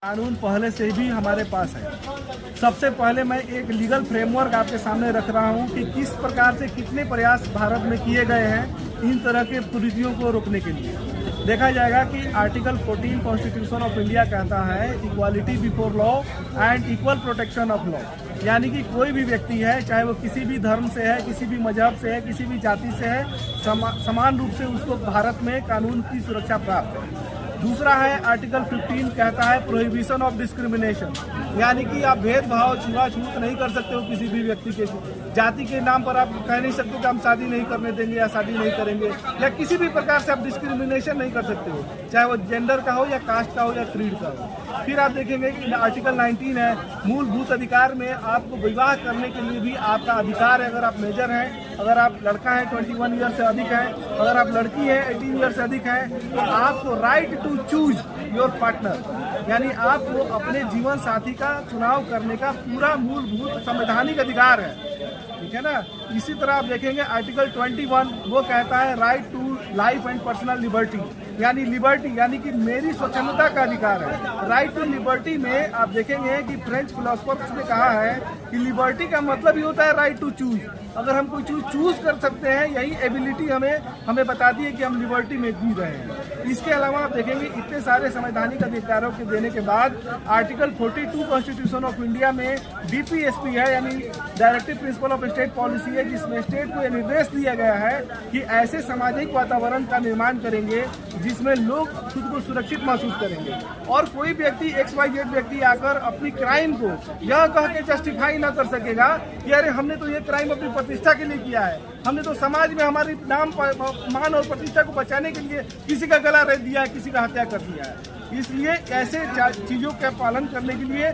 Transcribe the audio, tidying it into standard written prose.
कानून पहले से भी हमारे पास है। सबसे पहले मैं एक लीगल फ्रेमवर्क आपके सामने रख रहा हूं कि किस प्रकार से कितने प्रयास भारत में किए गए हैं इन तरह के कुरीतियों को रोकने के लिए। देखा जाएगा कि आर्टिकल 14 कॉन्स्टिट्यूशन ऑफ इंडिया कहता है equality before law and equal protection of law, यानी कि कोई भी व्यक्ति है, चाहे वो किसी भी धर्म से है, किसी भी मजहब से है, किसी भी जाति से है, समान रूप से उसको भारत में कानून की सुरक्षा प्राप्त है। दूसरा है आर्टिकल 15 कहता है प्रोहिबिशन ऑफ डिस्क्रिमिनेशन, यानी कि आप भेदभाव छुआछूत नहीं कर सकते हो किसी भी व्यक्ति के जाति के नाम पर। आप कह नहीं सकते कि हम शादी नहीं करने देंगे या शादी नहीं करेंगे, या किसी भी प्रकार से आप डिस्क्रिमिनेशन नहीं कर सकते हो, चाहे वो जेंडर का हो या कास्ट का हो या क्रीड का हो। फिर आप देखेंगे कि आर्टिकल 19 है मूलभूत अधिकार में आपको विवाह करने के लिए भी आपका अधिकार है। अगर आप मेजर हैं, अगर आप लड़का है 21 ईयर से अधिक है, अगर आप लड़की है 18 ईयर से अधिक है, तो आपको right to choose your partner, यानी आपको अपने जीवन साथी का चुनाव करने का पूरा मूलभूत संवैधानिक अधिकार है। ठीक है ना। इसी तरह आप देखेंगे आर्टिकल 21 वो कहता है right to life and personal liberty, यानी लिबर्टी यानी कि मेरी स्वतंत्रता का अधिकार है। राइट टू लिबर्टी में आप देखेंगे कि फ्रेंच फिलोसोफर्स ने कहा है कि लिबर्टी का मतलब ही होता है राइट टू चूज। अगर हम कोई चूज कर सकते हैं, यही एबिलिटी हमें बताती है कि हम लिबर्टी में जी रहे हैं। इसके अलावा आप देखेंगे इतने सारे संवैधानिक अधिकारों के देने के बाद आर्टिकल 42 कॉन्स्टिट्यूशन ऑफ इंडिया में DPSP है, यानी directive principle of state policy है, जिसमें स्टेट को यह निर्देश दिया गया है कि ऐसे सामाजिक वातावरण का निर्माण करेंगे जिसमें लोग खुद को सुरक्षित महसूस करेंगे और कोई व्यक्ति XYZ व्यक्ति आकर अपनी क्राइम को यह कह के जस्टिफाई न कर सकेगा कि अरे हमने तो ये क्राइम अपनी प्रतिष्ठा के लिए किया है, हमने तो समाज में हमारी नाम मान और प्रतिष्ठा को बचाने के लिए किसी का गला रेत दिया है, किसी का हत्या कर दिया है। इसलिए ऐसे चीजों का पालन करने के लिए